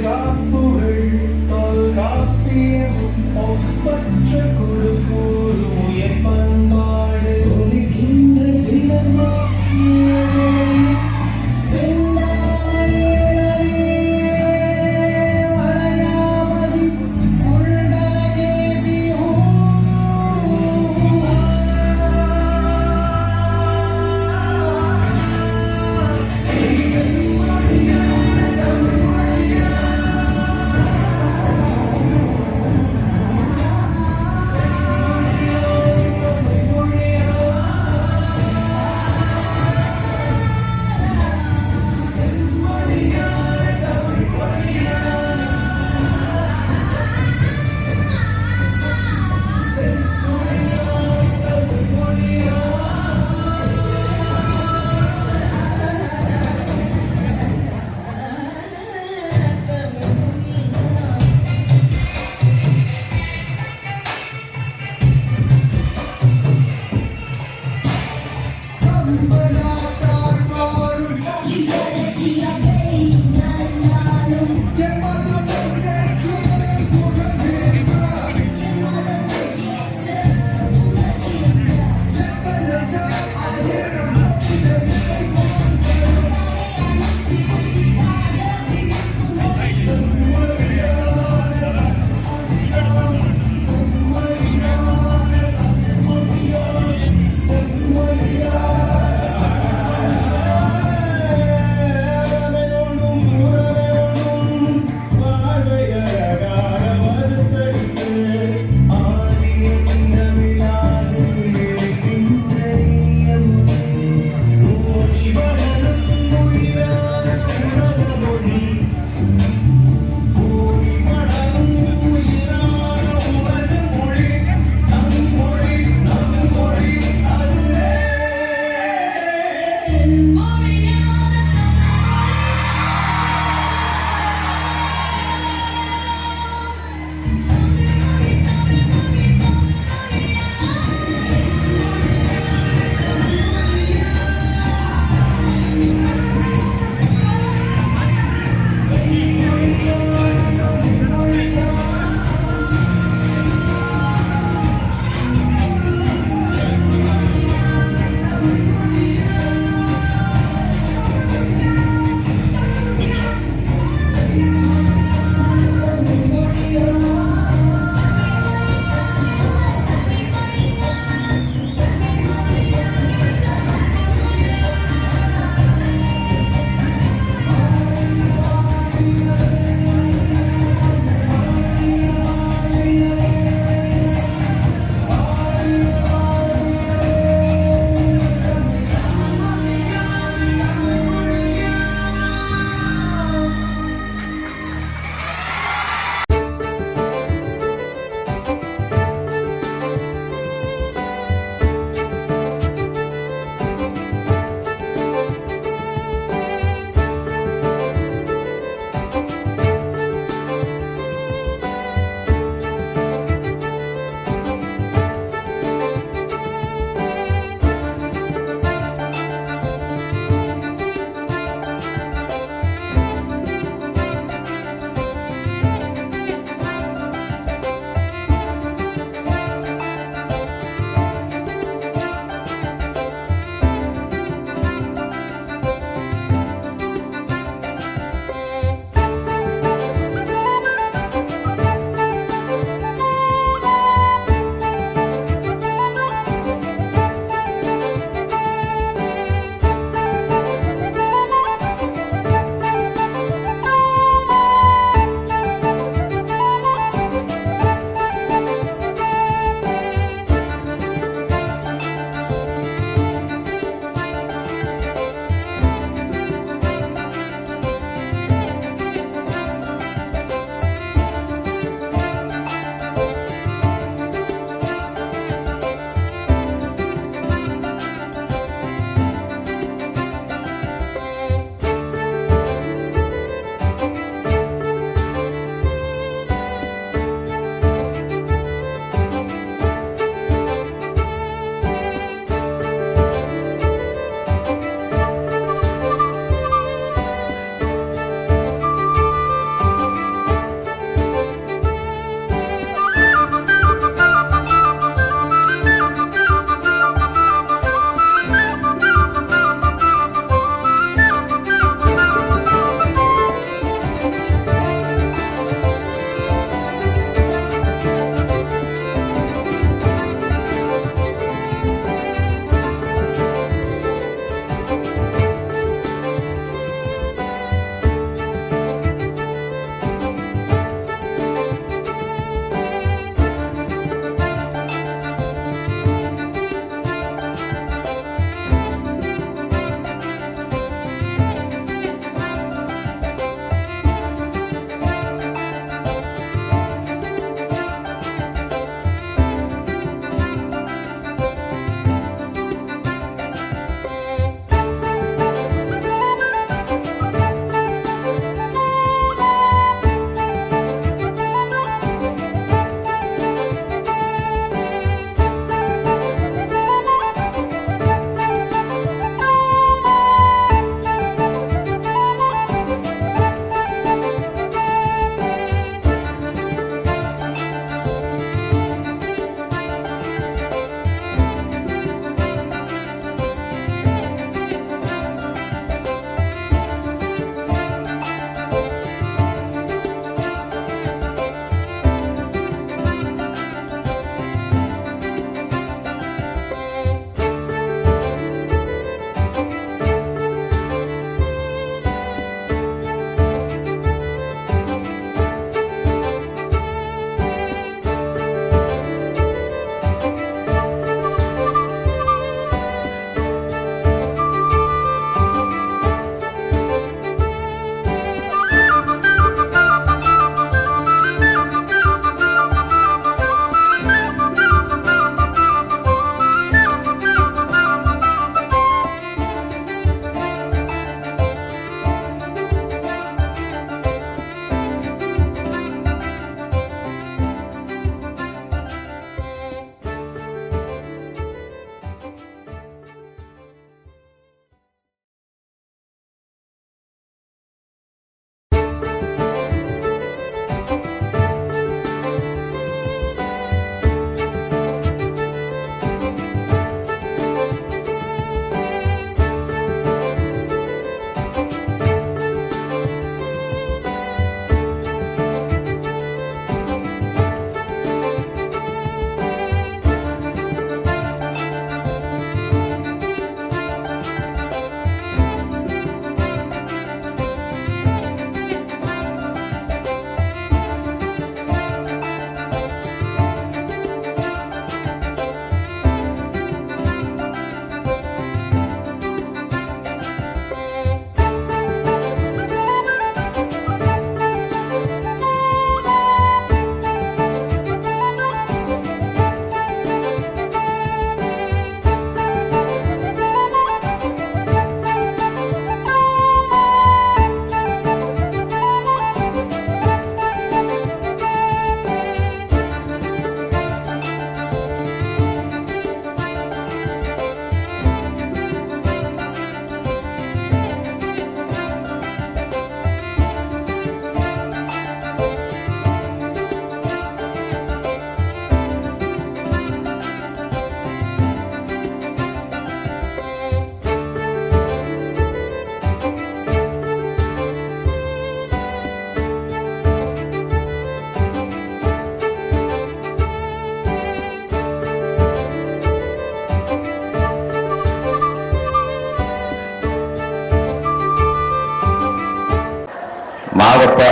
காப்புகள் தொல்காப்பியம் ஒப்பற்ற குரு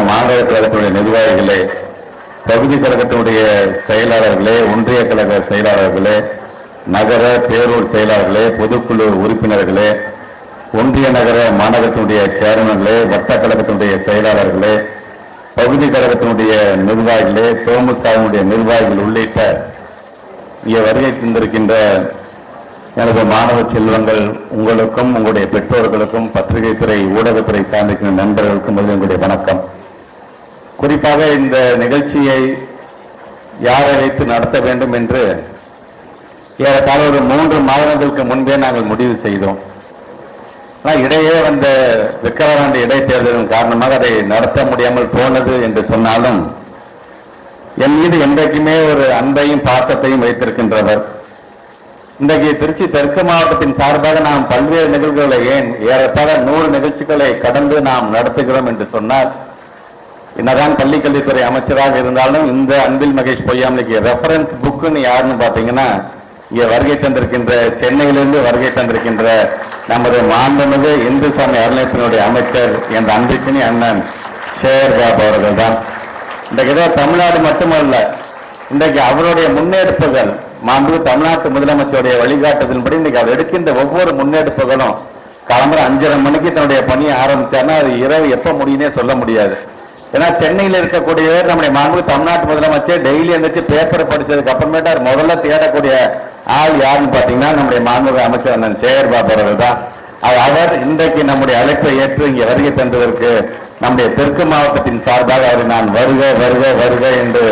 மாநகர கழகத்தினுடைய நிர்வாகிகளே, பகுதி கழகத்தினுடைய செயலாளர்களே, ஒன்றிய கழக செயலாளர்களே, நகர பேரூர் செயலாளர்களே, பொதுக்குழு உறுப்பினர்களே, ஒன்றிய நகர மாநகரத்தினுடைய சேர்மன்களே, வட்ட கழகத்தினுடைய செயலாளர்களே, பகுதி கழகத்தினுடைய நிர்வாகிகளே, தோமுசாவினுடைய நிர்வாகிகள் உள்ளிட்ட இங்கே வருகை தந்திருக்கின்ற எனது மாணவ செல்வங்கள், உங்களுக்கும் உங்களுடைய பெற்றோர்களுக்கும் பத்திரிகை துறை ஊடகத்துறை சார்ந்திருக்கின்ற நண்பர்களுக்கும் உங்களுடைய வணக்கம். குறிப்பாக இந்த நிகழ்ச்சியை யாரை வைத்து நடத்த வேண்டும் என்று ஏறத்தாழ ஒரு 3 மாதங்களுக்கு முன்பே நாங்கள் முடிவு செய்தோம். ஆனால் இடையே வந்த விக்கிரவாண்டி இடைத்தேர்தலின் காரணமாக அதை நடத்த முடியாமல் போனது என்று சொன்னாலும் என் மீது என்றைக்குமே ஒரு அன்பையும் பாசத்தையும் வைத்திருக்கின்றவர். இன்றைக்கு திருச்சி தெற்கு மாவட்டத்தின் சார்பாக நாம் பல்வேறு நிகழ்வுகளை, ஏன் ஏறத்தாழ 100 நிகழ்ச்சிகளை கடந்து நாம் நடத்துகிறோம் என்று சொன்னால், என்னதான் பள்ளிக்கல்வித்துறை அமைச்சராக இருந்தாலும் இந்த அன்பில் மகேஷ் பொய்யாமலைக்கு ரெஃபரன்ஸ் புக்குன்னு யாருன்னு பார்த்தீங்கன்னா, இங்கே வருகை தந்திருக்கின்ற, சென்னையிலிருந்து வருகை தந்திருக்கின்ற நமது மாண்புமிகு இந்துசாமி அறநிலையத்தினுடைய அமைச்சர் என்ற அன்பிற்கினி அண்ணன் சேகர் பாபு அவர்கள் தான். இன்றைக்கு ஏதோ தமிழ்நாடு மட்டுமல்ல, இன்றைக்கு அவருடைய முன்னெடுப்புகள், மாண்புமிகு தமிழ்நாட்டு முதலமைச்சருடைய வழிகாட்டுதலின்படி இன்றைக்கு அவர் எடுக்கின்ற ஒவ்வொரு முன்னெடுப்புகளும் காலம்பரம் 5:30 மணிக்கு தன்னுடைய பணியை ஆரம்பிச்சாருன்னா அது இரவு எப்போ முடியுன்னே சொல்ல முடியாது. ஏன்னா சென்னையில் இருக்கக்கூடியவர் நம்முடைய மாண்புமிகு தமிழ்நாட்டு முதலமைச்சர் டெய்லி எந்திரிச்சு பேப்பர் படிச்சதுக்கு அப்புறமேட்டு அவர் முதல்ல தேடக்கூடிய ஆள் யாருன்னு பார்த்தீங்கன்னா நம்முடைய மாண்புமிகு அமைச்சர் அண்ணன் சேகர் பாபு அவர்கள் தான். அவர் இன்றைக்கு நம்முடைய அழைப்பை ஏற்று இங்கே வருகை தந்ததற்கு நம்முடைய தெற்கு மாவட்டத்தின் சார்பாக அவரை நான் வருக வருக வருக என்று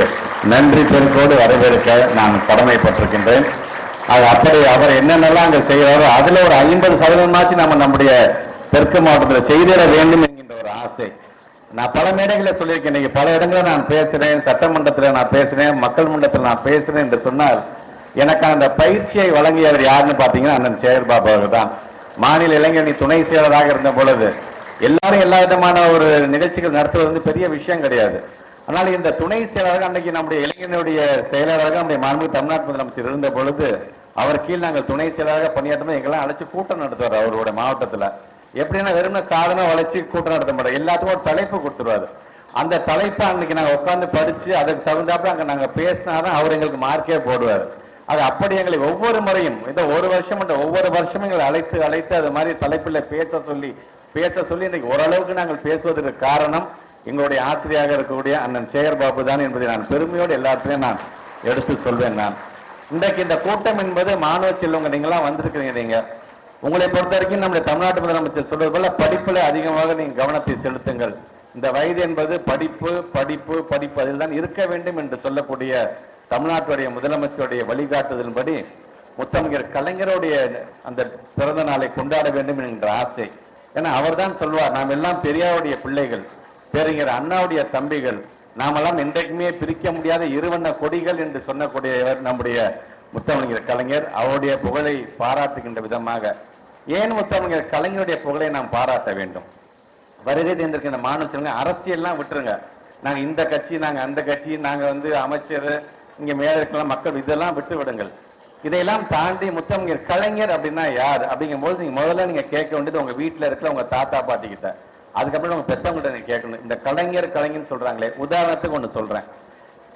நன்றி பெருக்கோடு வரவேற்க நான் கடமைப்பட்டிருக்கின்றேன். அப்படி அவர் என்னென்னலாம் அங்கே செய்கிறாரோ அதில் ஒரு 50% நம்ம நம்முடைய தெற்கு மாவட்டத்தில் செய்திட வேண்டும் என்கின்ற ஒரு ஆசை. நான் பல மேடைகளை சொல்லியிருக்கேன். இன்னைக்கு பல இடங்களில் நான் பேசுறேன், சட்டமன்றத்தில் நான் பேசுறேன், மக்கள் மன்றத்தில் நான் பேசுறேன் என்று சொன்னால் எனக்கு அந்த பயிற்சியை வழங்கியவர் யாருன்னு பார்த்தீங்கன்னா அண்ணன் சேகர் பாபு அவர்கள் தான். மாநில இளைஞரணி துணை செயலராக இருந்த பொழுது எல்லாரும் எல்லா விதமான ஒரு நிகழ்ச்சிகள் நடத்துவது வந்து பெரிய விஷயம் கிடையாது. ஆனால் இந்த துணை செயலராக அன்னைக்கு நம்முடைய இளைஞனுடைய செயலராக நம்முடைய மாண்புமிகு தமிழ்நாட்டு முதலமைச்சர் இருந்த பொழுது அவர் கீழ் நாங்கள் துணை செயலராக பணியாற்றும் எங்கெல்லாம் அழைச்சி கூட்டம் நடத்துவார். அவரோட மாவட்டத்தில் எப்படின்னா வெறும்னா சாதனை வளைச்சு கூட்டம் நடத்த மாட்டோம், எல்லாத்துக்கும் ஒரு தலைப்பு கொடுத்துருவாரு. அந்த தலைப்பை அன்னைக்கு நாங்கள் உட்காந்து படிச்சு அதுக்கு தகுந்தாப்புல அங்கே நாங்கள் பேசினாதான் அவர் எங்களுக்கு மார்க்கே போடுவார். அது அப்படி எங்களை ஒவ்வொரு முறையும் இந்த ஒரு வருஷம் ஒவ்வொரு வருஷமும் எங்களை அழைத்து அழைத்து அது மாதிரி தலைப்பில் பேச சொல்லி இன்னைக்கு ஓரளவுக்கு நாங்கள் பேசுவதற்கு காரணம் எங்களுடைய ஆசிரியராக இருக்கக்கூடிய அண்ணன் சேகர் பாபு தான் என்பதை நான் பெருமையோடு எல்லாத்தையும் நான் எடுத்து சொல்வேன். நான் இன்றைக்கு இந்த கூட்டம் என்பது மாணவ செல்வங்க நீங்களாம் வந்திருக்கிறீங்க. நீங்க உங்களை பொறுத்த வரைக்கும் நம்முடைய தமிழ்நாட்டு முதலமைச்சர் சொல்வது போல படிப்புல அதிகமாக நீங்க கவனத்தை செலுத்துங்கள். இந்த வயது என்பது படிப்பு படிப்பு படிப்பு அதில் தான் இருக்க வேண்டும் என்று சொல்லக்கூடிய தமிழ்நாட்டுடைய முதலமைச்சருடைய வழிகாட்டுதலின்படி முத்தமிழர் கலைஞருடைய அந்த பிறந்த நாளை கொண்டாட வேண்டும் என்கின்ற ஆசை. ஏன்னா அவர் தான் சொல்வார், நாம் எல்லாம் பெரியாருடைய பிள்ளைகள், பேரறிஞர் அண்ணாவுடைய தம்பிகள், நாமெல்லாம் என்றைக்குமே பிரிக்க முடியாத இருவண்ண கொடிகள் என்று சொன்னக்கூடியவர் நம்முடைய முத்தமிழர் கலைஞர். அவருடைய புகழை பாராட்டுகின்ற விதமாக ஏன் முத்தமிழர் கலைஞருடைய புகழை நாம் பாராட்ட வேண்டும்? வருகை தேர்ந்திருக்கின்ற மாணவர்கள் அரசியல்லாம் விட்டுருங்க, நாங்க இந்த கட்சி நாங்க அந்த கட்சி நாங்க வந்து அமைச்சர் இங்க மேல இருக்கலாம் மக்கள், இதெல்லாம் விட்டு விடுங்கள். இதையெல்லாம் தாண்டி முத்தமிழர் கலைஞர் அப்படின்னா யார் அப்படிங்கும் போது நீங்க முதல்ல நீங்க கேட்க வேண்டியது உங்க வீட்டுல இருக்கிற உங்க தாத்தா பாட்டி கிட்ட, அதுக்கப்புறம் உங்க பெத்தவங்கிட்ட நீங்க கேட்கணும். இந்த கலைஞர்னு சொல்றாங்களே, உதாரணத்துக்கு ஒண்ணு சொல்றேன்.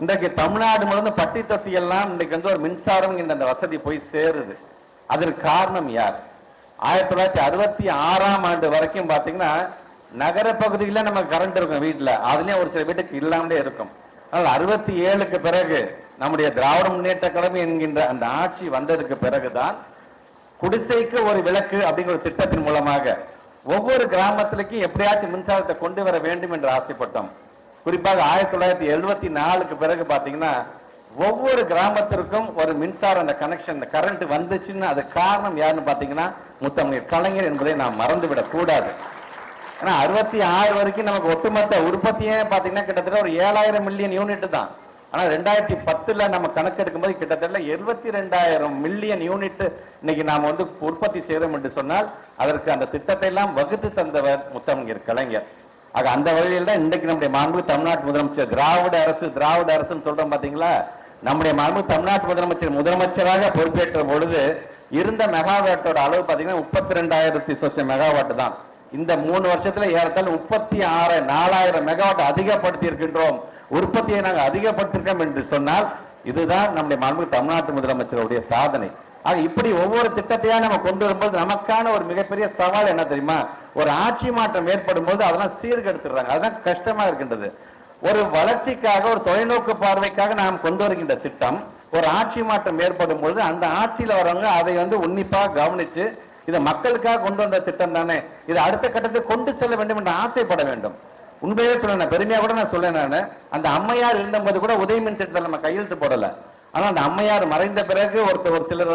இன்றைக்கு தமிழ்நாடு முழுவதும் பட்டி தொட்டி எல்லாம் இன்றைக்கு வந்து ஒரு மின்சாரம் அந்த வசதி போய் சேருது. அதற்கு காரணம் யார்? 1966ஆம் ஆண்டு வரைக்கும் பாத்தீங்கன்னா நகர பகுதியில நமக்கு கரண்ட் இருக்கும் வீட்டுல, அதுலயும் ஒரு சில வீட்டுக்கு இல்லாமலே இருக்கும். ஆனால் 67க்கு பிறகு நம்முடைய திராவிட முன்னேற்ற கழகம் என்கின்ற அந்த ஆட்சி வந்ததுக்கு பிறகுதான் குடிசைக்கு ஒரு விளக்கு அப்படிங்கிற ஒரு திட்டத்தின் மூலமாக ஒவ்வொரு கிராமத்திலேயும் எப்படியாச்சும் மின்சாரத்தை கொண்டு வர வேண்டும் என்று ஆசைப்பட்டோம். குறிப்பாக 1974க்கு பிறகு பாத்தீங்கன்னா ஒவ்வொரு கிராமத்திற்கும் ஒரு மின்சாரம் அந்த கனெக்ஷன் கரண்ட் வந்துச்சுன்னு அது காரணம் யாருன்னு பாத்தீங்கன்னா முத்தமிழர் கலைஞர் என்பதை நாம் மறந்துவிடக் கூடாது. ஆனா 66 வரைக்கும் நமக்கு ஒட்டுமொத்த உற்பத்தியே பாத்தீங்கன்னா கிட்டத்தட்ட ஒரு 7000 மில்லியன் யூனிட் தான். ஆனா 2010ல நம்ம கணக்கெடுக்கும் போது கிட்டத்தட்ட 72,000 மில்லியன் யூனிட் இன்னைக்கு நாம வந்து உற்பத்தி செய்யறோம் என்று சொன்னால் அதற்கு அந்த திட்டத்தை எல்லாம் வகுத்து தந்தவர் முத்தமிழர் கலைஞர். ஆக அந்த வழியில் தான் இன்றைக்கு நம்முடைய மாண்புமிகு தமிழ்நாட்டு முதலமைச்சர் திராவிட அரசுன்னு சொல்றோம் பாத்தீங்களா. நம்முடைய மாண்புமிகு தமிழ்நாட்டு முதலமைச்சராக பொறுப்பேற்ற பொழுது இருந்த மெகாவாட்டோட அளவு பாத்தீங்கன்னா 32,000 சொச்ச மெகாவாட் தான். இந்த 3 வருஷத்துல ஏறத்தாழ 4000 மெகாவாட் அதிகப்படுத்தி இருக்கின்றோம். உற்பத்தியை நாங்கள் அதிகப்படுத்திருக்கோம் என்று சொன்னால் இதுதான் நம்முடைய மாண்பு தமிழ்நாட்டு முதலமைச்சருடைய சாதனை. ஆக இப்படி ஒவ்வொரு திட்டத்தையா நம்ம கொண்டு வரும்போது நமக்கான ஒரு மிகப்பெரிய சவால் என்ன தெரியுமா? ஒரு ஆட்சி மாற்றம் ஏற்படும் போது அதெல்லாம் சீர்கெடுத்துறாங்க. அதுதான் கஷ்டமா இருக்கின்றது. ஒரு வளர்ச்சிக்காக, ஒரு தொலைநோக்கு பார்வைக்காக நாம் கொண்டு வருகின்ற திட்டம் ஒரு ஆட்சி மாற்றம் ஏற்படும் பொழுது அந்த ஆட்சியில் வரவங்க அதை உன்னிப்பாக கவனிச்சு இதை மக்களுக்காக கொண்டு வந்த திட்டம் தானே, இதை அடுத்த கட்டத்துக்கு கொண்டு செல்ல வேண்டும் என்று ஆசைப்பட வேண்டும். உண்மையே சொல்ல பெருமையா கூட நான் சொல்ல, அந்த அம்மையார் இருந்தபோது கூட உதயமின் திட்டத்தில் நம்ம கையெழுத்து போடல. ஆனா அந்த அம்மையார் மறைந்த பிறகு ஒரு சிலர்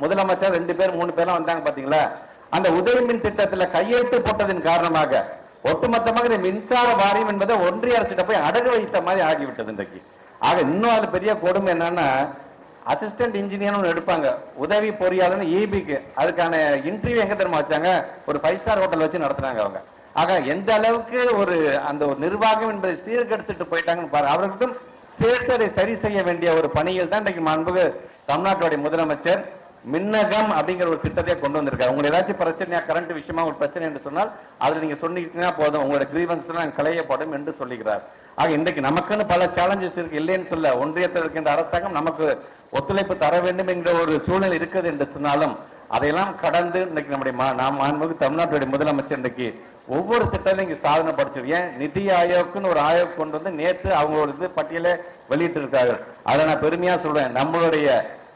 முதலமைச்சர் 2 பேர் 3 பேர்லாம் வந்தாங்க பாத்தீங்களா? அந்த உதயமின் திட்டத்தில் கையெழுத்து போட்டதின் காரணமாக ஒட்டுமொத்தமாக இந்த மின்சார வாரியம் என்பதை ஒன்றிய அரசிட்ட போய் அடகு வைத்த மாதிரி ஆகிவிட்டது இன்றைக்கு. ஆக இன்னும் அது பெரிய கொடுமை என்னன்னா, அசிஸ்டன்ட் இன்ஜினியர் எடுப்பாங்க, உதவி பொறியாளர் EBக்கு அதுக்கான இன்டர்வியூ எங்க தெரியுமா வச்சாங்க? ஒரு 5 ஸ்டார் ஹோட்டல் வச்சு நடத்துறாங்க அவங்க. ஆக எந்த அளவுக்கு ஒரு நிர்வாகம் என்பதை சீர்கெடுத்துட்டு போயிட்டாங்கன்னு பாருங்க. அவர்களுக்கும் சேர்த்து அதை சரி செய்ய வேண்டிய ஒரு பணியில் தான் இன்றைக்கு மாண்புமிகு தமிழ்நாட்டுடைய முதலமைச்சர் மின்னகம் அப்படிங்கிற ஒரு திட்டத்தை கொண்டு வந்திருக்காரு. உங்களுக்கு ஏதாச்சும் பிரச்சனையா, கரண்ட் விஷயமா ஒரு பிரச்சனை என்று சொன்னால் அதுல நீங்க சொன்னீங்கன்னா போதும், உங்களோட கிரீவன்ஸ் எல்லாம் களையப்படும் என்று சொல்லுகிறார். ஆக இன்றைக்கு நமக்குன்னு பல சேலஞ்சஸ் இருக்கு, இல்லைன்னு சொல்ல. ஒன்றியத்தில் இருக்கின்ற அரசாங்கம் நமக்கு ஒத்துழைப்பு தர வேண்டும் என்கிற ஒரு சூழ்நிலை இருக்குது என்று சொன்னாலும் அதையெல்லாம் கடந்து இன்னைக்கு நம்முடைய மாண்புமிகு தமிழ்நாட்டுடைய முதலமைச்சர் இன்றைக்கு ஒவ்வொரு திட்டத்திலும் இங்க சாதனை படிச்சிருக்கேன். நிதி ஆயோக்குன்னு ஒரு ஆயோக் கொண்டு வந்து நேற்று அவங்களோட பட்டியலை வெளியிட்டு இருக்காங்க. அதை நான் பெருமையா சொல்றேன். நம்மளுடைய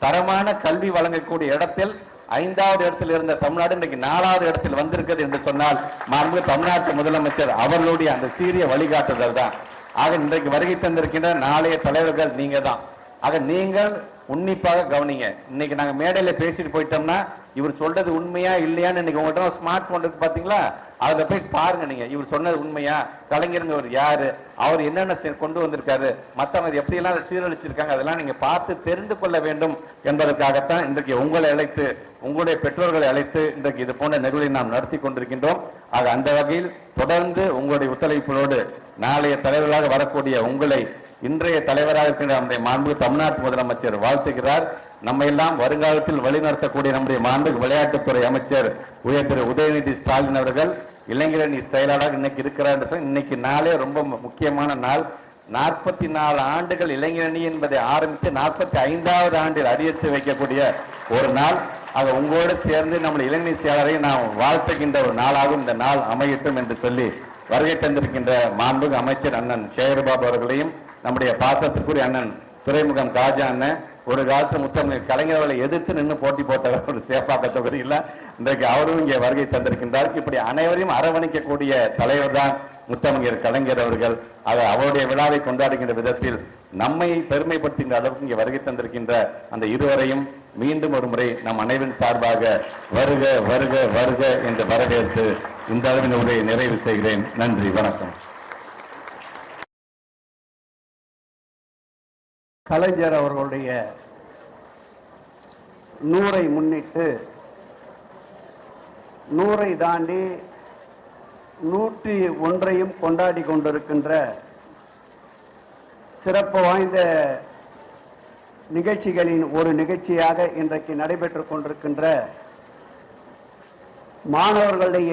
தரமான கல்வி வழங்கக்கூடிய இடத்தில் 5வது இடத்தில் இருந்த தமிழ்நாடு இன்றைக்கு 4வது இடத்தில் வந்திருக்கிறது என்று சொன்னால் மாண்பு தமிழ்நாட்டு முதலமைச்சர் அவர்களுடைய அந்த சீரிய வழிகாட்டுதல் தான். ஆக இன்றைக்கு வருகை தந்திருக்கின்ற நாளைய தலைவர்கள் நீங்க தான். ஆக நீங்கள் உன்னிப்பாக கவனிங்க. இன்னைக்கு நாங்க மேடையில பேசிட்டு போயிட்டோம்னா இவர் சொல்றது உண்மையா இல்லையான்னு இன்னைக்கு உங்கள்கிட்ட ஸ்மார்ட் போன் இருக்கு பாத்தீங்களா, அதை போய் பாருங்க. நீங்க இவர் சொன்னது உண்மையா, கலைஞர் யாரு, அவர் என்னென்ன கொண்டு வந்திருக்காரு, மற்றவங்க எப்படி எல்லாம் சீரழிச்சிருக்காங்க, அதெல்லாம் நீங்க பார்த்து தெரிந்து கொள்ள வேண்டும் என்பதற்காகத்தான் இன்றைக்கு உங்களை அழைத்து, உங்களுடைய பெற்றோர்களை அழைத்து இன்றைக்கு இது போன்ற நிகழ்வை நாம் நடத்தி கொண்டிருக்கின்றோம். ஆக அந்த வகையில் தொடர்ந்து உங்களுடைய ஒத்துழைப்போடு நாளைய தலைவர்களாக வரக்கூடிய உங்களை இன்றைய தலைவராக இருக்கின்ற நம்முடைய மாண்பு தமிழ்நாட்டு முதலமைச்சர் வாழ்த்துகிறார். நம்ம எல்லாம் வருங்காலத்தில் வழிநடத்தக்கூடிய நம்முடைய மாண்பு விளையாட்டுத்துறை அமைச்சர் உயர் திரு உதயநிதி ஸ்டாலின் அவர்கள் இளைஞரணி செயலாளர் இன்னைக்கு இருக்கிறார் என்று சொல்லி, இன்னைக்கு நாளே ரொம்ப முக்கியமான நாள். 44 ஆண்டுகள் இளைஞரணி என்பதை ஆரம்பித்து 45வது ஆண்டில் அடியெடுத்து வைக்கக்கூடிய ஒரு நாள். ஆக உங்களோடு சேர்ந்து நம்முடைய இளைஞரணி செயலாளரை நாம் வாழ்த்துகின்ற ஒரு நாளாகவும் இந்த நாள் அமையட்டும் என்று சொல்லி வருகை தந்திருக்கின்ற மாண்புமிகு அமைச்சர் அண்ணன் சேகர்பாபு அவர்களையும், நம்முடைய பாசத்திற்குரிய அண்ணன் துறைமுகம் காஜா அண்ணன், ஒரு காலத்து முத்தமிழ் கலைஞர்களை எதிர்த்து நின்று போட்டி போட்டவர் ஒரு சேப்பாக்க தொகுதியில் இன்றைக்கு அவரும் இங்கே வருகை தந்திருக்கின்றார். இப்படி அனைவரையும் அரவணைக்கக்கூடிய தலைவர் தான் முத்தமிழர் கலைஞர் அவர்கள். ஆக அவருடைய விழாவை கொண்டாடுகின்ற விதத்தில் நம்மை பெருமைப்படுத்துகின்ற அளவுக்கு இங்கே வருகை தந்திருக்கின்ற அந்த இருவரையும் மீண்டும் ஒரு முறை நம் அனைவரின் சார்பாக வருக வருக வருக என்று வரவேற்று இந்த அளவின் உரையை நிறைவு செய்கிறேன். நன்றி, வணக்கம். கலைஞர் அவர்களுடைய 100ஐ முன்னிட்டு 100ஐ தாண்டி 101ஐயும் கொண்டாடி கொண்டிருக்கின்ற சிறப்பு வாய்ந்த நிகழ்ச்சிகளின் ஒரு நிகழ்ச்சியாக இன்றைக்கு நடைபெற்றுக் கொண்டிருக்கின்ற மாணவர்களுடைய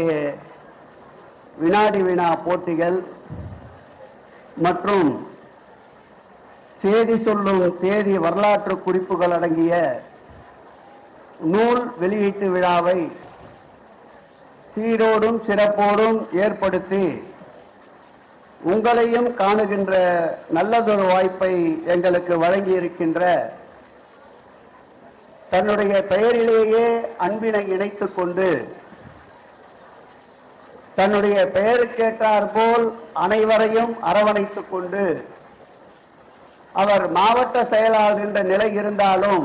வினாடி வினா போட்டிகள் மற்றும் செய்தி சொல்லும் தேதி வரலாற்று குறிப்புகள் அடங்கிய நூல் வெளியீட்டு விழாவை சீரோடும் சிறப்போடும் ஏற்படுத்தி உங்களையும் காணுகின்ற நல்லதொரு வாய்ப்பை எங்களுக்கு வழங்கி இருக்கின்ற, தன்னுடைய பெயரிலேயே அன்பினை இணைத்துக் கொண்டு தன்னுடைய பெயருக்கேற்றார் போல் அனைவரையும் அரவணைத்துக் கொண்டு அவர் மாவட்ட செயலாளர் என்ற நிலை இருந்தாலும்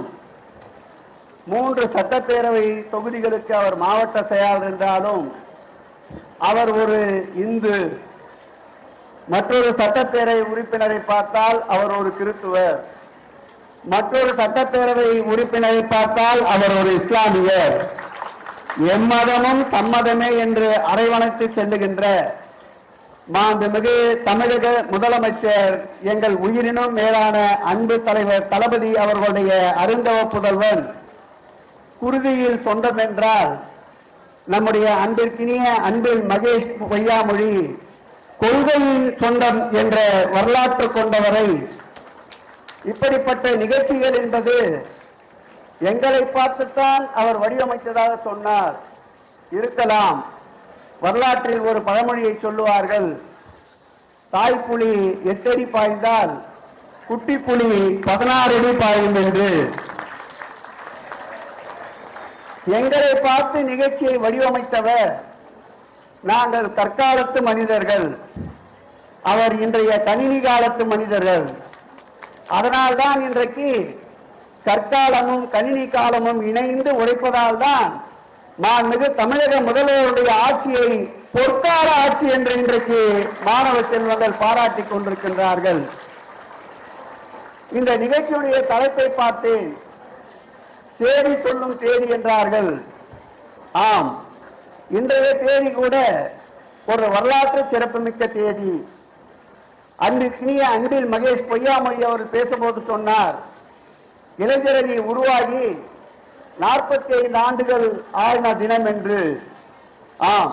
3 சட்டப்பேரவை தொகுதிகளுக்கு அவர் மாவட்ட செயலாளர் என்றாலும் அவர் ஒரு இந்து, மற்றொரு சட்டப்பேரவை உறுப்பினரை பார்த்தால் அவர் ஒரு கிறிஸ்துவர், மற்றொரு சட்டப்பேரவை உறுப்பினரை பார்த்தால் அவர் ஒரு இஸ்லாமியர், எம்மதமும் சம்மதமே என்று அரவணைத்து செல்லுகின்ற மாண்புமிகு தமிழக முதலமைச்சர், எங்கள் உயிரினும் மேலான அன்பு தலைவர் தளபதி அவர்களுடைய அருந்தவ புதல்வன், குருதியில் சொந்தம் என்றால் நம்முடைய அன்பிற்கினிய அன்பில் மகேஷ் பொய்யாமொழி கொள்கையின் சொந்தம் என்ற வரலாற்று கொண்டவரை இப்படிப்பட்ட நிகழ்ச்சிகள் என்பது எங்களை பார்த்துத்தான் அவர் வடிவமைத்ததாக சொன்னார். இருக்கலாம். வரலாற்றில் ஒரு பழமொழியை சொல்லுவார்கள், தாய்ப்புலி 8 அடி பாய்ந்தால் குட்டி புலி 16 அடி பாயும் என்று. எங்களை பார்த்து நிகழ்ச்சியை வடிவமைத்தவர் நாங்கள் கற்காலத்து மனிதர்கள், அவர் இன்றைய கணினி காலத்து மனிதர்கள். அதனால்தான் இன்றைக்கு கற்காலமும் கணினி காலமும் இணைந்து உழைப்பதால் தான் மாண்புமிகு தமிழக முதல்வருடைய ஆட்சியை பொற்கால ஆட்சி என்று இன்றைக்கு மாணவ செல்வங்கள் பாராட்டிக் கொண்டிருக்கின்றார்கள். இந்த நிகழ்ச்சியுடைய தலைப்பை பார்த்தேன், சேதி சொல்லும் தேதி என்றார்கள். ஆம், இன்றைய தேதி கூட ஒரு வரலாற்று சிறப்புமிக்க தேதி. அன்பிற்கினிய அன்பில் மகேஷ் பொய்யாமொழி அவர்கள் பேசும்போது சொன்னார், இளைஞரணி உருவாகி 45 ஆண்டுகள் ஆயின தினம் என்று. ஆம்,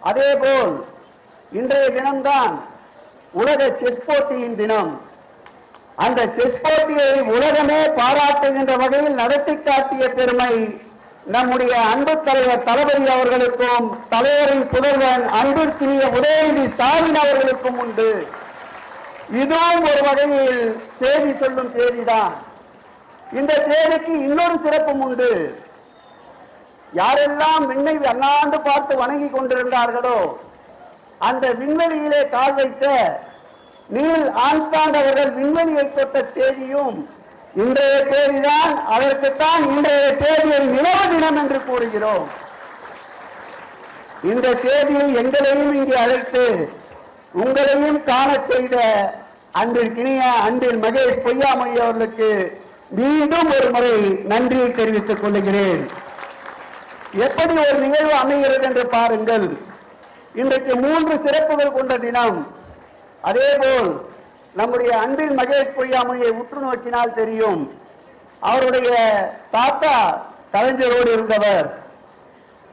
அதேபோல் இன்றைய தினம்தான் உலக செஸ் போட்டியின் தினம். அந்த செஸ் போட்டியை உலகமே பாராட்டுகின்ற வகையில் நடத்தி காட்டிய பெருமை நம்முடைய அன்பு தலைவர் தளபதி அவர்களுக்கும் தலைவரின் புதல்வன் அன்பிற்கினிய உதயநிதி ஸ்டாலின் அவர்களுக்கும் உண்டு. இதுவும் ஒரு வகையில் செய்தி சொல்லும் தேதிதான். இந்த தேதிக்கு இன்னொரு சிறப்பும் உண்டு. யாரெல்லாம் விண்ணை அண்ணாந்து பார்த்து வணங்கி கொண்டிருந்தார்களோ அந்த விண்வெளியிலே கால் வைத்த நீல் ஆம்ஸ்ட்ராங் அவர்கள் விண்வெளியை தொட்ட தேதியும் இன்றைய தேதிதான். அதற்குத்தான் இன்றைய தேதியை நிலவு தினம் என்று கூறுகிறோம். இந்த தேதியில் எங்களையும் இங்கே அழைத்து உங்களையும் காண செய்த அன்பிற்கினிய அன்பில் மகேஷ் பொய்யாமொழி அவர்களுக்கு மீண்டும் ஒரு முறை நன்றியை தெரிவித்துக் கொள்கிறேன். எப்படி ஒரு நிகழ்வு அமைகிறது என்று பாருங்கள். இன்றைக்கு 3 சிறப்புகள் கொண்ட தினம். அதேபோல் நம்முடைய அன்பில் மகேஷ் பொய்யாமொழியை உற்று நோக்கினால் தெரியும், அவருடைய தாத்தா கலைஞரோடு இருந்தவர்,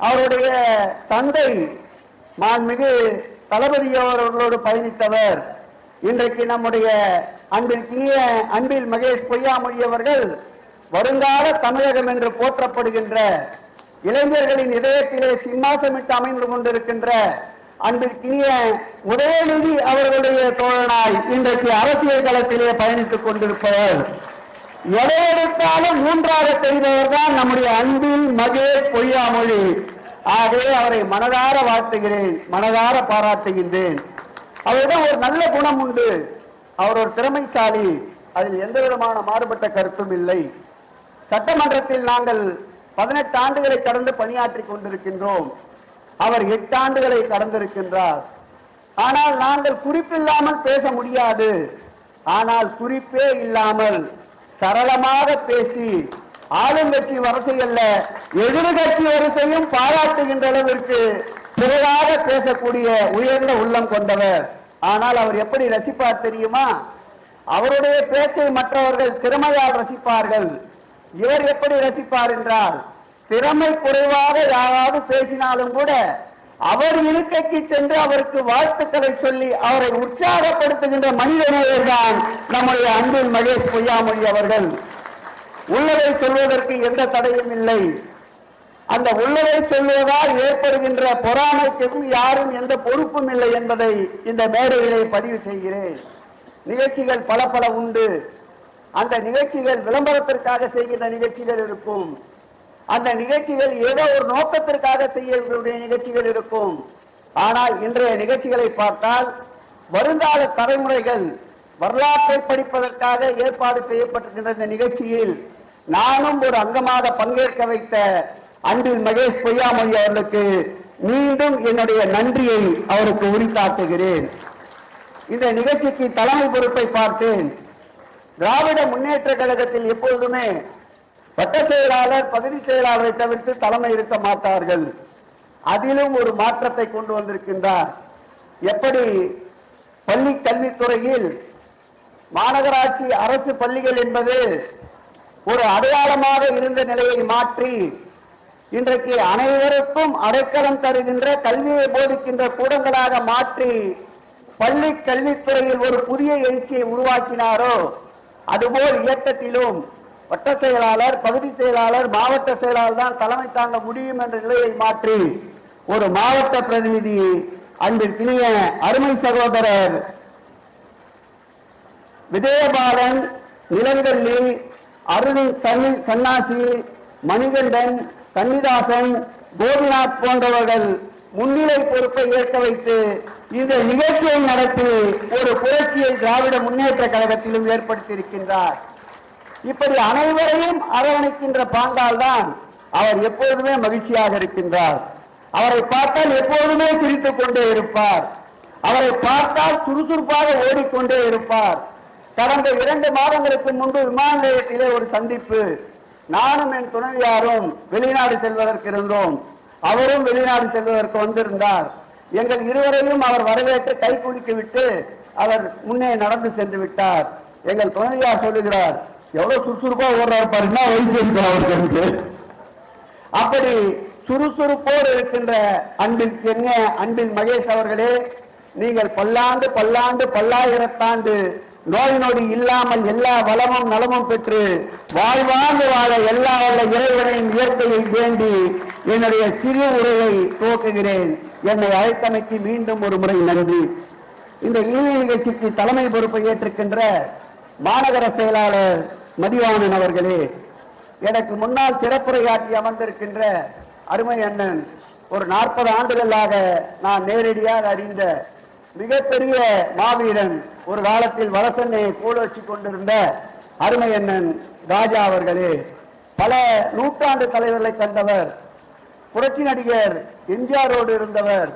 அவருடைய தந்தை மாண்புமிகு தளபதி அவர்களோடு பயணித்தவர். இன்றைக்கு நம்முடைய அன்பிற்கினிய அன்பில் மகேஷ் பொய்யாமொழி அவர்கள் வருங்கால தமிழகம் என்று போற்றப்படுகின்ற இளைஞர்களின் இதயத்திலே சிம்மாசமிட்டு அமைந்து கொண்டிருக்கின்ற அன்பிற்கினிய உதயநிதி அவர்களுடைய தோழனாய் இன்றைக்கு அரசியல் களத்திலே பயணித்துக் கொண்டிருப்பவர். எதை எடுத்தாலும் 3ஆக தெரிந்தவர் தான் நம்முடைய அன்பில் மகேஷ் பொய்யாமொழி. ஆகவே அவரை மனதார வாழ்த்துகிறேன், மனதார பாராட்டுகின்றேன். அவரிடம் ஒரு நல்ல குணம் உண்டு, அவர் ஒரு திறமைசாலி, அதில் எந்த விதமான மாறுபட்ட கருத்தும் இல்லை. சட்டமன்றத்தில் நாங்கள் 18 ஆண்டுகளை கடந்து பணியாற்றி கொண்டிருக்கின்றோம். அவர் 8 ஆண்டுகளை கடந்திருக்கின்றார். ஆனால் நாங்கள் குறிப்பில்லாமல் பேச முடியாது. ஆனால் குறிப்பே இல்லாமல் சரளமாக பேசி ஆளுங்கட்சி வரிசை அல்ல எதிர்கட்சி வரிசையும் பாராட்டுகின்ற அளவிற்கு புகழாக பேசக்கூடிய உயர்ந்த உள்ளம் கொண்டவர். ஆனால் அவர் எப்படி ரசிப்பார் தெரியுமா? அவருடைய பேச்சை மற்றவர்கள் திறமையால் ரசிப்பார்கள். இவர் எப்படி ரசிப்பார் என்றால், திறமை குறைவாக யாராவது பேசினாலும் கூட அவர் இருக்கைக்கு சென்று அவருக்கு வாழ்த்துக்களை சொல்லி அவரை உற்சாகப்படுத்துகின்ற மனிதநேயர் தான் நம்முடைய அன்பில் மகேஷ் பொய்யாமொழி அவர்கள். உள்ளதை சொல்வதற்கு எந்த தடையும் இல்லை. அந்த உள்ளதை சொல்வதால் ஏற்படுகின்ற பொறாமைக்கும் யாரும் எந்த பொறுப்பும் இல்லை என்பதை இந்த மேடையிலே பதிவு செய்கிறேன். நிகழ்ச்சிகள் பல பல உண்டு. அந்த நிகழ்ச்சிகள் விளம்பரத்திற்காக செய்கின்ற நிகழ்ச்சிகள் இருக்கும். அந்த நிகழ்ச்சிகள் ஏதோ ஒரு நோக்கத்திற்காக செய்யக்கூடிய நிகழ்ச்சிகள் இருக்கும். ஆனால் இன்றைய நிகழ்ச்சிகளை பார்த்தால் வருங்கால தலைமுறைகள் வரலாற்றை படிப்பதற்காக ஏற்பாடு செய்யப்பட்டிருக்கின்ற இந்த நிகழ்ச்சியில் நானும் ஒரு அங்கமாக பங்கேற்க வைத்த அன்பில் மகேஷ் பொய்யாமொழி அவர்களுக்கு மீண்டும் என்னுடைய நன்றியை அவருக்கு உரித்தாக்குகிறேன். இந்த நிகழ்ச்சிக்கு தலைமை பொறுப்பை பார்த்தேன். திராவிட முன்னேற்ற கழகத்தில் எப்பொழுதுமே வட்ட செயலாளர் பகுதி செயலாளரை தவிர்த்து தலைமை இருக்க மாட்டார்கள். அதிலும் ஒரு மாற்றத்தை கொண்டு வந்திருக்கின்றார். எப்படி பள்ளி கல்வித்துறையில் மாநகராட்சி அரசு பள்ளிகள் என்பது ஒரு அடையாளமாக இருந்த நிலையை மாற்றி இன்றைக்கு அனைவருக்கும் அடைக்கலம் தருகின்ற கல்வியை போதிக்கின்ற கூடங்களாக மாற்றி பள்ளி கல்வித்துறையில் ஒரு புதிய எழுச்சியை உருவாக்கினாரோ அதுபோல் இயக்கத்திலும் வட்ட செயலாளர், பகுதி செயலாளர், மாவட்ட செயலாளர் தான் தலைமை தாங்க முடியும் என்ற நிலையை மாற்றி ஒரு மாவட்ட பிரதிநிதி அன்பிற்கினிய அருமை சகோதரர் விஜயபாலன், நிலங்கல்லி, அருண் சன்னாசி, மணிகண்டன், கன்னிதாசன், கோபிநாத் போன்றவர்கள் முன்னிலை பொறுப்பை ஏற்க வைத்து இந்த நிகழ்ச்சியை நடத்தி ஒரு புரட்சியை திராவிட முன்னேற்ற கழகத்திலும் ஏற்படுத்தியிருக்கின்றார். இப்படி அனைவரையும் அரவணைக்கின்ற பாங்கால் தான் அவர் எப்போதுமே மகிழ்ச்சியாக இருக்கின்றார். அவரை பார்த்தால் எப்போதுமே சிரித்துக் கொண்டே இருப்பார். அவரை பார்த்தால் சுறுசுறுப்பாக ஓடிக்கொண்டே இருப்பார். கடந்த 2 மாதங்களுக்கு முன்பு விமான நிலையத்திலே ஒரு சந்திப்பு. நானும் என் துணைவியாரும் வெளிநாடு செல்வதற்கு இருந்தோம். அவரும் வெளிநாடு செல்வதற்கு வந்திருந்தார். எங்கள் இருவரையும் அவர் வரவேற்று கை குலுக்கி விட்டு அவர் முன்னே நடந்து சென்று விட்டார். எங்கள் துணைவியார் சொல்லுகிறார், எவ்வளவு சுறுசுறுப்பா ஓடுறாரு பாருன்னா, வயசு இருக்கிற அவருக்கு. அப்படி சுறுசுறுப்போடு இருக்கின்ற அன்பின் மகேஷ் அவர்களே, நீங்கள் பல்லாண்டு பல்லாயிரத்தாண்டு நோய் நொடி இல்லாமல் எல்லா வளமும் நலமும் பெற்று வாழ்வாங்கு வாழ எல்லா வல்ல இறைவனையும் இயற்கையை வேண்டி என்னுடைய சிறு உரையை துவக்குகிறேன். என்னை அழைத்தமைக்கு மீண்டும் ஒரு முறை நன்றி. இந்த இனிய நிகழ்ச்சிக்கு தலைமை பொறுப்பை ஏற்றிருக்கின்ற மாநகர செயலாளர் மதிவாணன் அவர்களே, எனக்கு முன்னால் சிறப்புரையாற்றி அமர்ந்திருக்கின்ற அருமை அண்ணன், ஒரு 40 ஆண்டுகளாக நான் நேரடியாக அறிந்த மிகப்பெரிய மாவீரன், ஒரு காலத்தில் வலசென்னையை கோல் வச்சு கொண்டிருந்த அருமை அண்ணன் ராஜா அவர்களே, பல நூற்றாண்டு தலைவர்களை கண்டவர், புரட்சி நடிகர் எம்ஜிஆரோடு இருந்தவர்,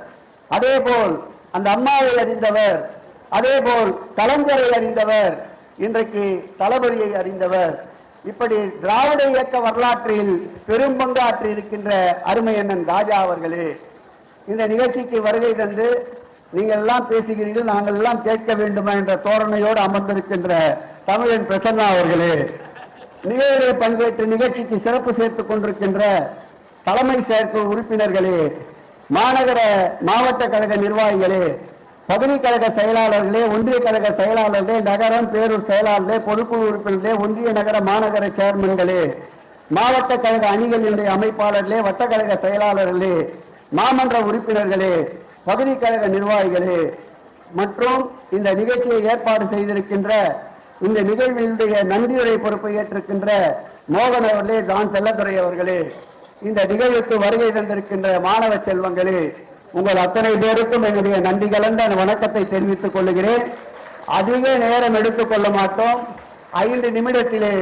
அதேபோல் அந்த அம்மாவை அறிந்தவர், அதேபோல் கலைஞரை அறிந்தவர், இன்றைக்கு தளபதியை அறிந்தவர். இப்படி திராவிட இயக்க வரலாற்றில் பெரும் பங்காற்றி இருக்கின்ற அருமை அண்ணன் ராஜா அவர்களே, இந்த நிகழ்ச்சிக்கு வருகை தந்து நீங்கள் எல்லாம் பேசுகிறீர்கள், நாங்கள் எல்லாம் கேட்க வேண்டுமா என்ற தோரணையோடு அமர்ந்திருக்கின்ற தமிழன் பிரசன்னா அவர்களே, நிகழ்ச்சியில் பங்கேற்று நிகழ்ச்சிக்கு சிறப்பு சேர்த்துக் கொண்டிருக்கின்ற தலைமை செயற்குழு உறுப்பினர்களே, மாநகர மாவட்ட கழக நிர்வாகிகளே, பகுதி கழக செயலாளர்களே, ஒன்றிய கழக செயலாளர்களே, நகரம் பேரூர் செயலாளர்களே, பொதுக்குழு உறுப்பினர்களே, ஒன்றிய நகர மாநகர சேர்மன்களே, மாவட்ட கழக அணிகளினுடைய அமைப்பாளர்களே, வட்டக்கழக செயலாளர்களே, மாமன்ற உறுப்பினர்களே, பகுதி கழக நிர்வாகிகளே மற்றும் இந்த நிகழ்ச்சியை ஏற்பாடு செய்திருக்கின்ற இந்த நிகழ்வினுடைய நன்றியுரை பொறுப்பை ஏற்றிருக்கின்ற மோகன் அவர்களே, ஜான் செல்லத்துறை அவர்களே, இந்த நிகழ்வுக்கு வருகை தந்திருக்கின்ற மாணவ செல்வங்களே, உங்கள் அத்தனை பேருக்கும் என்னுடைய நன்றி கலந்த வணக்கத்தை தெரிவித்துக் கொள்கிறேன். அதிக நேரம் எடுத்துக் கொள்ள மாட்டோம். 5 நிமிடத்திலே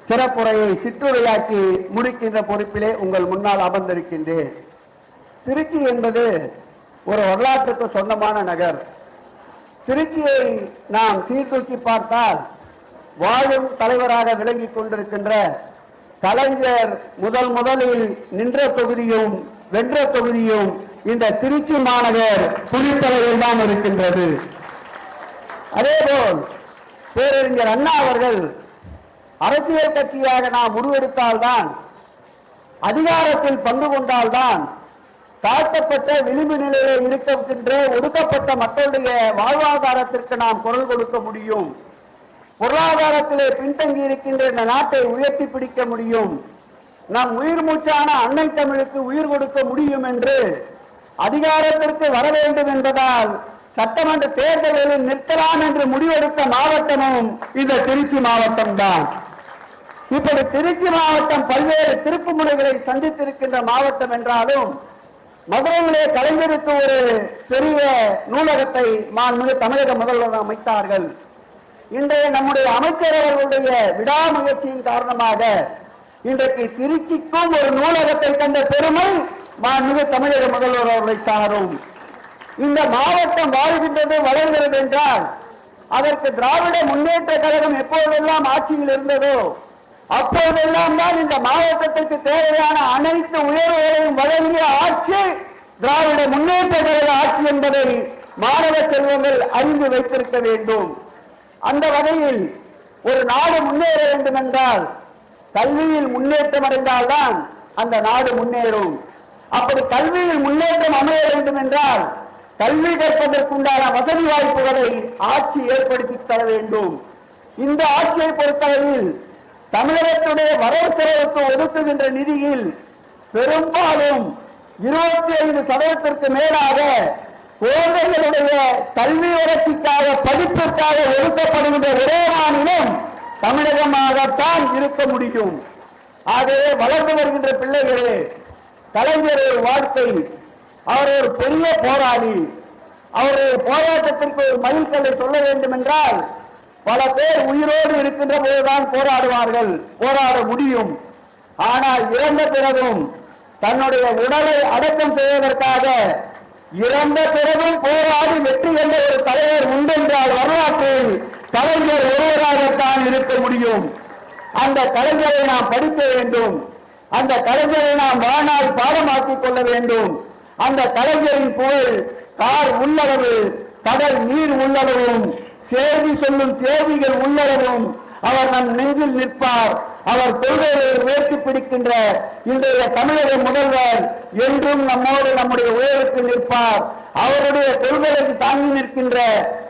சிறப்புரையை சிற்றுரையாக்கி முடிக்கின்ற பொறுப்பிலே உங்கள் முன்னால் அமர்ந்திருக்கின்றேன். திருச்சி என்பது ஒரு வரலாற்றுக்கு சொந்தமான நகர். திருச்சியை நாம் சீர்தூக்கி பார்த்தால் வாழும் தலைவராக விளங்கிக் கொண்டிருக்கின்ற கலைஞர் முதலில் நின்ற தொகுதியும் வென்ற தொகுதியும் இந்த திருச்சி மாநகர் புலித்தலையில் தான் இருக்கின்றது. அதேபோல் பேரறிஞர் அண்ணா அவர்கள் அரசியல் கட்சியாக நாம் உருவெடுத்தால்தான், அதிகாரத்தில் பங்கு கொண்டால்தான் தாழ்த்தப்பட்ட விளிம்பு நிலையில் இருக்கின்ற ஒடுக்கப்பட்ட மக்களுடைய வாழ்வாதாரத்திற்கு நாம் குரல் கொடுக்க முடியும். பொருளாதாரத்திலே பின்தங்கி இருக்கின்ற இந்த நாட்டை உயர்த்தி பிடிக்க முடியும். நம் உயிர் மூச்சான அன்னை தமிழுக்கு உயிர் கொடுக்க முடியும் என்று அதிகாரத்திற்கு வர வேண்டும் என்பதால் சட்டமன்ற தேர்தலில் நிற்கலாம் என்று முடிவெடுத்த மாவட்டமும் இந்த திருச்சி மாவட்டம் தான். இப்படி திருச்சி மாவட்டம் பல்வேறு திருப்பு முனைகளை சந்தித்திருக்கின்ற மாவட்டம் என்றாலும் மதுரையிலே கலைஞருக்கு ஒரு பெரிய நூலகத்தை மாண்புமிகு தமிழக முதல்வர் அமைத்தார்கள். இன்றைய நம்முடைய அமைச்சர் அவர்களுடைய விடாமுயற்சியின் காரணமாக இன்றைக்கு திருச்சிக்கும் ஒரு நூலகத்தை தந்த பெருமை மாண்புமிகு தமிழக முதல்வர் அவர்களை சாரும். இந்த மாவட்டம் வாழ்கின்றது, வளர்கிறது என்றால் அதற்கு திராவிட முன்னேற்ற கழகம் எப்போதெல்லாம் ஆட்சியில் இருந்ததோ அப்போதெல்லாம் தான் இந்த மாவட்டத்திற்கு தேவையான அனைத்து உயர்வுகளையும் வழங்கிய ஆட்சி திராவிட முன்னேற்ற கழக ஆட்சி என்பதை மாணவ செல்வங்கள் அறிந்து வைத்திருக்க வேண்டும். அந்த வகையில் ஒரு நாடு முன்னேற வேண்டும் என்றால் கல்வியில் முன்னேற்றம் அடைந்தால்தான் அந்த நாடு முன்னேறும். அப்படி கல்வியில் முன்னேற்றம் அமைய வேண்டும் என்றால் கல்வி கற்பதற்குண்டான வசதி வாய்ப்புகளை ஆட்சி ஏற்படுத்தி தர வேண்டும். இந்த ஆட்சியை பொறுத்தளவில் தமிழகத்துடைய வரவு செலவுக்கு ஒதுக்குகின்ற நிதியில் பெரும்பாலும் 25% மேலாக குழந்தைகளுடைய கல்வி வளர்ச்சிக்காக படிப்பிற்காக ஒதுக்கப்படுகின்ற ஒரே மாநிலம் தமிழகமாகத்தான் இருக்க முடியும். ஆகவே வளர்ந்து வருகின்ற பிள்ளைகளே, கலைஞர் ஒரு வாழ்க்கை, அவர் ஒரு பெரிய போராளி. அவருடைய போராட்டத்திற்கு ஒரு மைல்கல்லை சொல்ல வேண்டும் என்றால் பல பேர் உயிரோடு இருக்கின்ற போதுதான் போராடுவார்கள், போராட முடியும். ஆனால் இறந்த பிறகும் தன்னுடைய உடலை அடக்கம் செய்வதற்காக இறந்த பிறகும் போராடி வெற்றி கண்ட ஒரு தலைவர் உண்டென்றால் வரலாற்றில் கலைஞர் ஒருவராகத்தான் இருக்க முடியும். அந்த கலைஞரை நாம் படிக்க வேண்டும். அந்த கலைஞரை நாம் வாழ்நாள் பாடமாக்கிக் கொள்ள வேண்டும். அந்த கலைஞரின் புகழ் கார் உள்ளளவு, கடல் நீர் உள்ளளவும், செய்தி சொல்லும் தேதிகள் உள்ளளவும் அவர் நம் நெஞ்சில் நிற்பார். அவர் கொள்கைகளை உயர்த்தி பிடிக்கின்ற இன்றைய தமிழக முதல்வர் என்றும் நம்மோடு நம்முடைய உயருக்கு நிற்பார். அவருடைய கொள்கைகளுக்கு தாங்கி நிற்கின்ற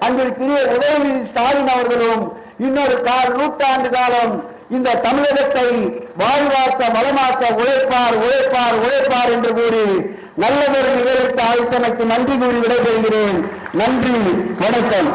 அன்பிற்குரிய உதயநிதி ஸ்டாலின் அவர்களும் இன்னொரு நூற்றாண்டு காலம் இந்த தமிழகத்தை வாழ்வாக்க வளமாக்க உழைப்பார் உழைப்பார் உழைப்பார் என்று கூறி நல்லதொரு நிகழ்வுக்கு அழைத்தமைக்கு நன்றி கூறி விடைபெறுகிறேன். நன்றி, வணக்கம்.